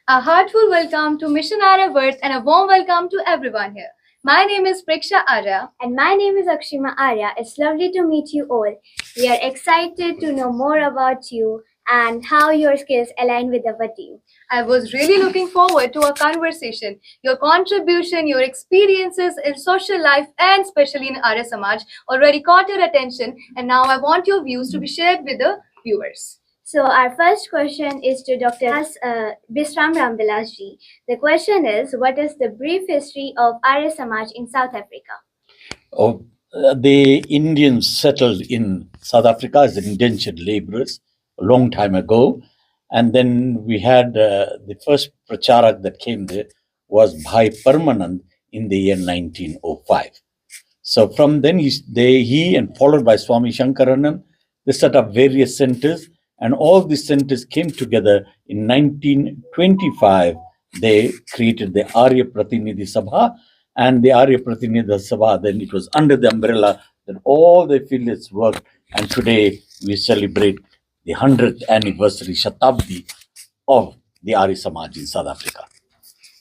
A heartful welcome to Mission Arya Words and a warm welcome to everyone here. My name is Preksha Arya. And my name is Akshima Arya. It's lovely to meet you all. We are excited to know more about you and how your skills align with our team. I was really looking forward to our conversation. Your contribution, your experiences in social life and especially in Arya Samaj already caught your attention, and now I want your views to be shared with the viewers. So our first question is to Dr. Bisram Ramvilas ji. The question is, what is the brief history of Arya Samaj in South Africa? The Indians settled in South Africa as indentured laborers a long time ago. And then we had the first pracharak that came there was Bhai Parmanand in the year 1905. So from then he and followed by Swami Shankaranand, they set up various centers, and all these centers came together in 1925. They created the Arya Pratinidhi Sabha, and the Arya Pratinidhi Sabha, then it was under the umbrella that all the affiliates worked, and today we celebrate the 100th anniversary Shatabdi of the Arya Samaj in South Africa.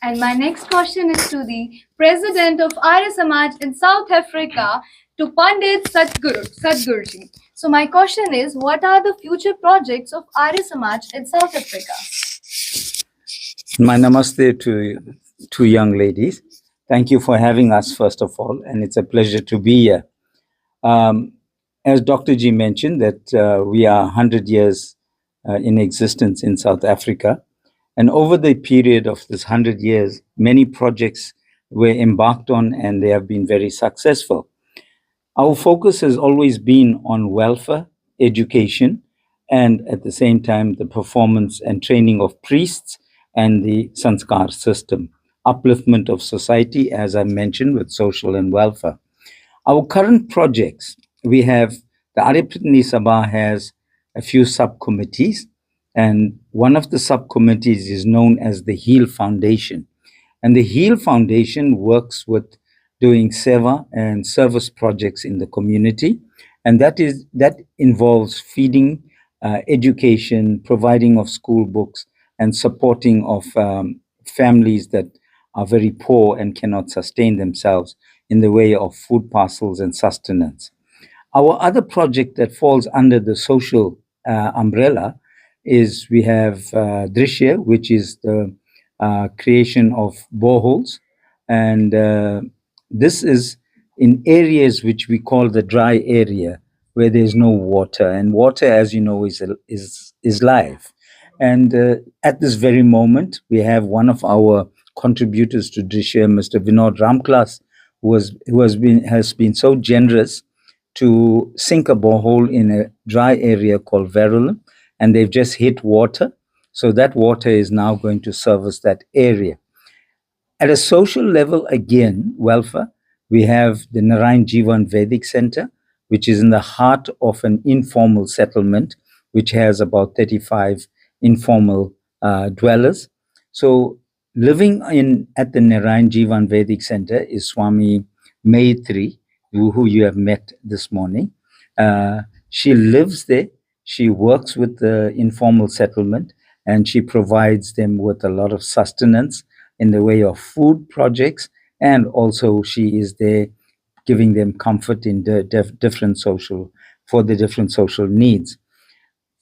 And my next question is to the president of Arya Samaj in South Africa, to Pandit Sadhguruji. So my question is, what are the future projects of Arya Samaj in South Africa? My namaste to two young ladies. Thank you for having us, first of all, and it's a pleasure to be here. As Dr. G mentioned, that we are 100 years in existence in South Africa. And over the period of this 100 years, many projects were embarked on, and they have been very successful. Our focus has always been on welfare, education, and at the same time, the performance and training of priests and the sanskar system, upliftment of society, as I mentioned, with social and welfare. Our current projects, we have the Arya Pratinidhi Sabha has a few subcommittees, and one of the subcommittees is known as the HEAL Foundation. And the HEAL Foundation works with doing seva and service projects in the community, and that involves feeding, education, providing of school books, and supporting of families that are very poor and cannot sustain themselves in the way of food parcels and sustenance. Our other project that falls under the social umbrella is we have Drishya, which is the creation of boreholes, and this is in areas which we call the dry area, where there's no water, and water, as you know, is life. And at this very moment, we have one of our contributors to Drishya, Mr. Vinod Ramklas, who has been so generous to sink a borehole in a dry area called Verulam, and they've just hit water. So that water is now going to service that area. At a social level, again, welfare, we have the Narayan Jivan Vedic Center, which is in the heart of an informal settlement, which has about 35 informal dwellers. So living at the Narayan Jivan Vedic Center is Swami Maitri, who you have met this morning. She lives there. She works with the informal settlement, and she provides them with a lot of sustenance in the way of food projects, and also she is there giving them comfort in the different social needs.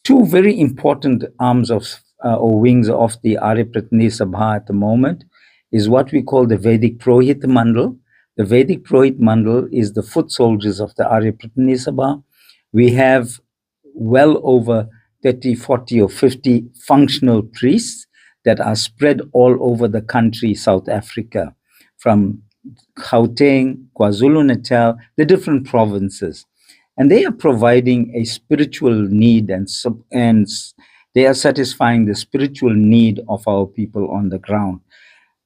Two very important arms of or wings of the Arya Pratinidhi Sabha at the moment is what we call the Vedic Purohit Mandal. The Vedic Purohit Mandal is the foot soldiers of the Arya Pratinidhi Sabha. We have well over 30, 40 or 50 functional priests that are spread all over the country, South Africa, from Gauteng, KwaZulu-Natal, the different provinces. And they are providing a spiritual need, and they are satisfying the spiritual need of our people on the ground.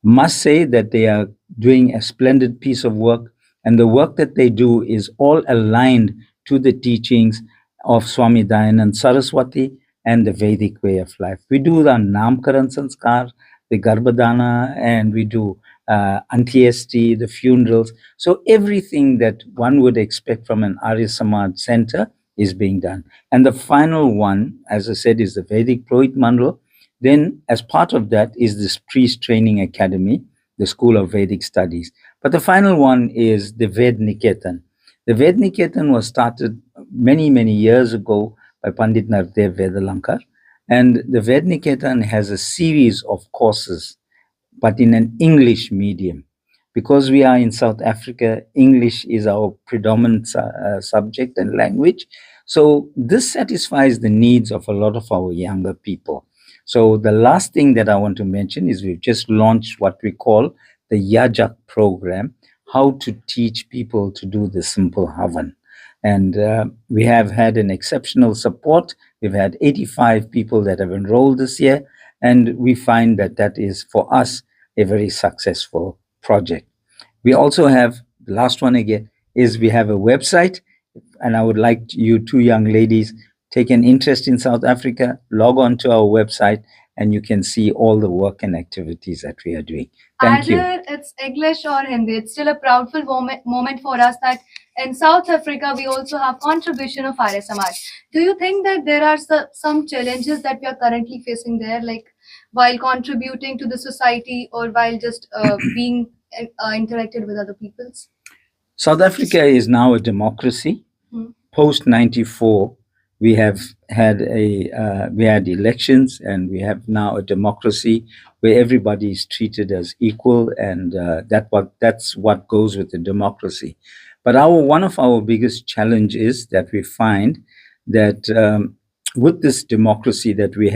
Must say that they are doing a splendid piece of work, and the work that they do is all aligned to the teachings of Swami Dayanand Saraswati and the Vedic way of life. We do the Namkaran Sanskar, the Garbhadana, and we do Antyesti, the funerals. So everything that one would expect from an Arya Samaj center is being done. And the final one, as I said, is the Vedic Purohit Mandal. Then, as part of that, is this Priest Training Academy, the School of Vedic Studies. But the final one is the Ved Niketan. The Ved Niketan was started many, many years ago by Pandit Nardev Vedalankar. And the Ved Niketan has a series of courses, but in an English medium. Because we are in South Africa, English is our predominant subject and language. So this satisfies the needs of a lot of our younger people. So the last thing that I want to mention is we've just launched what we call the Yajak program, how to teach people to do the simple Havan. And we have had an exceptional support. We've had 85 people that have enrolled this year, and we find that that is, for us, a very successful project. We also have, the last one again, is we have a website, and I would like you two young ladies take an interest in South Africa, log on to our website, and you can see all the work and activities that we are doing. Thank you. Either it's English or Hindi, it's still a proudful moment for us that in South Africa we also have contribution of Arya Samaj. Do you think that there are some challenges that we are currently facing there, like while contributing to the society or while just being interacted with other peoples? South Africa is now a democracy. Hmm. Post 94, we have had we had elections, and we have now a democracy where everybody is treated as equal, and that's what goes with the democracy. But one of our biggest challenge is that we find that with this democracy that we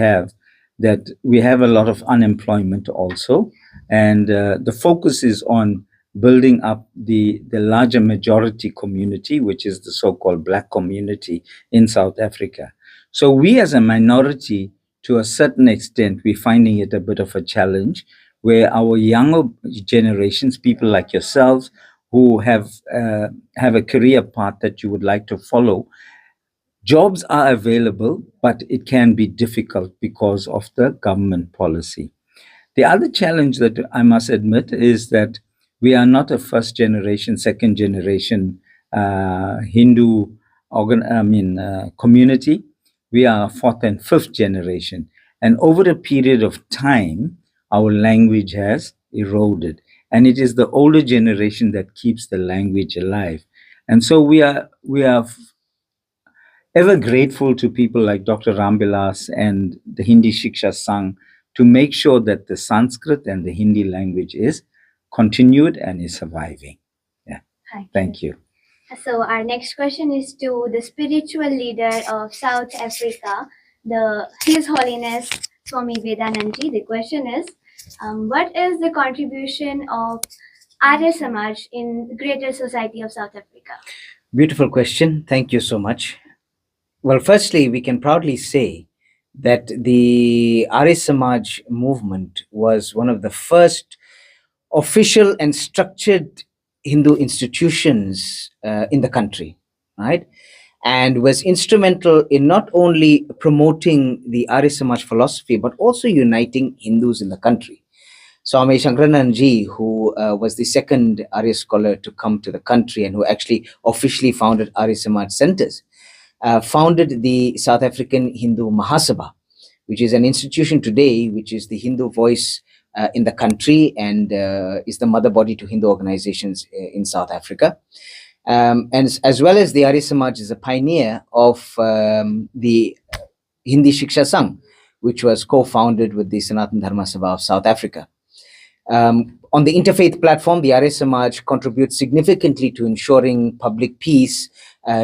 have a lot of unemployment also, and the focus is on building up the larger majority community, which is the so-called Black community in South Africa. So we as a minority, to a certain extent, we're finding it a bit of a challenge, where our younger generations, people like yourselves, who have a career path that you would like to follow, jobs are available, but it can be difficult because of the government policy. The other challenge that I must admit is that we are not a first generation, second generation Hindu community. We are fourth and fifth generation. And over a period of time, our language has eroded. And it is the older generation that keeps the language alive. And so we are ever grateful to people like Dr. Rambilas and the Hindi Shiksha Sangh to make sure that the Sanskrit and the Hindi language is continued and is surviving. Yeah. Thank you. So our next question is to the spiritual leader of South Africa, His Holiness Swami Vedanandji. The question is, what is the contribution of Arya Samaj in the greater society of South Africa? Beautiful question. Thank you so much. Well, firstly, we can proudly say that the Arya Samaj movement was one of the first official and structured Hindu institutions in the country, right? And was instrumental in not only promoting the Arya Samaj philosophy, but also uniting Hindus in the country. Swami Shankarananji, who was the second Arya scholar to come to the country and who actually officially founded Arya Samaj centers, founded the South African Hindu Mahasabha, which is an institution today, which is the Hindu voice in the country and is the mother body to Hindu organizations in South Africa. And as well as the Arya Samaj is a pioneer of the Hindi Shiksha Sangh, which was co-founded with the Sanatana Dharma Sabha of South Africa. On the interfaith platform, the Arya Samaj contributes significantly to ensuring public peace,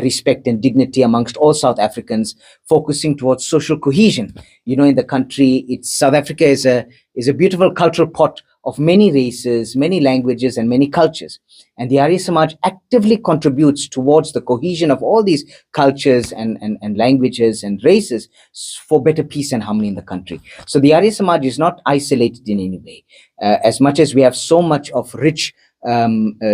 respect and dignity amongst all South Africans, focusing towards social cohesion. You know, in the country, South Africa is a beautiful cultural pot of many races, many languages and many cultures. And the Arya Samaj actively contributes towards the cohesion of all these cultures and languages and races for better peace and harmony in the country. So the Arya Samaj is not isolated in any way. As much as we have so much of rich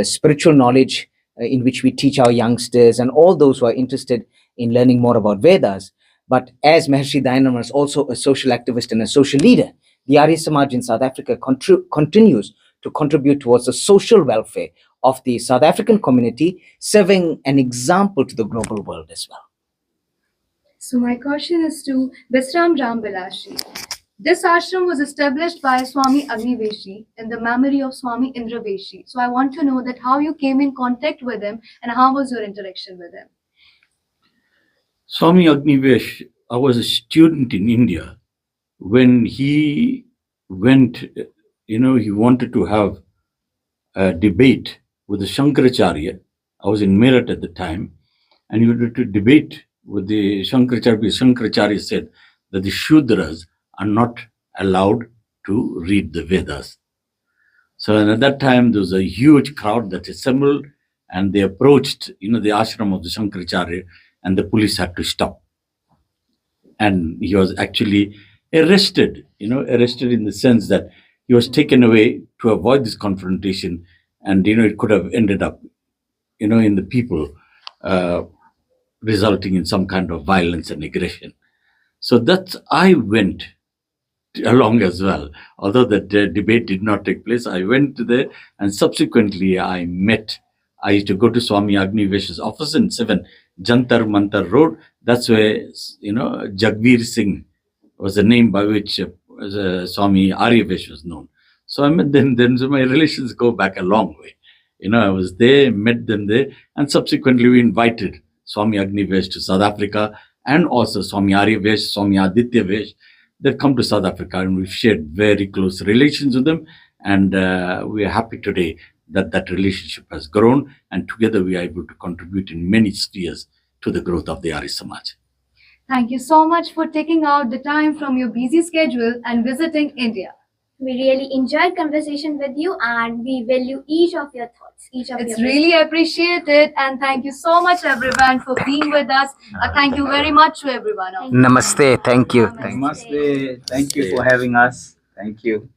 spiritual knowledge in which we teach our youngsters and all those who are interested in learning more about Vedas. But as Maharishi Dayananda was also a social activist and a social leader, the Arya Samaj in South Africa continues to contribute towards the social welfare of the South African community, serving an example to the global world as well. So my question is to Bisram Rambilashi. This ashram was established by Swami Agniveshi in the memory of Swami Indraveshi. So I want to know that how you came in contact with him and how was your interaction with him. Swami Agnivesh, I was a student in India when he went, he wanted to have a debate with the Shankaracharya. I was in Meerut at the time, and he wanted to debate with the Shankaracharya because Shankaracharya said that the Shudras are not allowed to read the Vedas. So at that time, there was a huge crowd that assembled, and they approached, the ashram of the Shankaracharya, and the police had to stop. And he was actually arrested, arrested in the sense that he was taken away to avoid this confrontation, and it could have ended up, in the people, resulting in some kind of violence and aggression. So that I went along as well. Although the debate did not take place, I went there, and subsequently I used to go to Swami Agnivesh's office in 7 Jantar Mantar Road. That's where, Jagveer Singh was the name by which Swami Aryavesh was known. So I met them then. So my relations go back a long way. I was there, met them there, and subsequently we invited Swami Agnivesh to South Africa, and also Swami Aryavesh, Swami Aditya Vesh. They've come to South Africa, and we've shared very close relations with them. And we are happy today that that relationship has grown, and together we are able to contribute in many spheres to the growth of the Arya Samaj. Thank you so much for taking out the time from your busy schedule and visiting India. We really enjoyed conversation with you, and we value each of your thoughts, each of It's your really appreciated, and thank you so much, everyone, for being with us. Thank you very much to everyone. Namaste. Thank you. Namaste. Namaste. Thank you for having us. Thank you.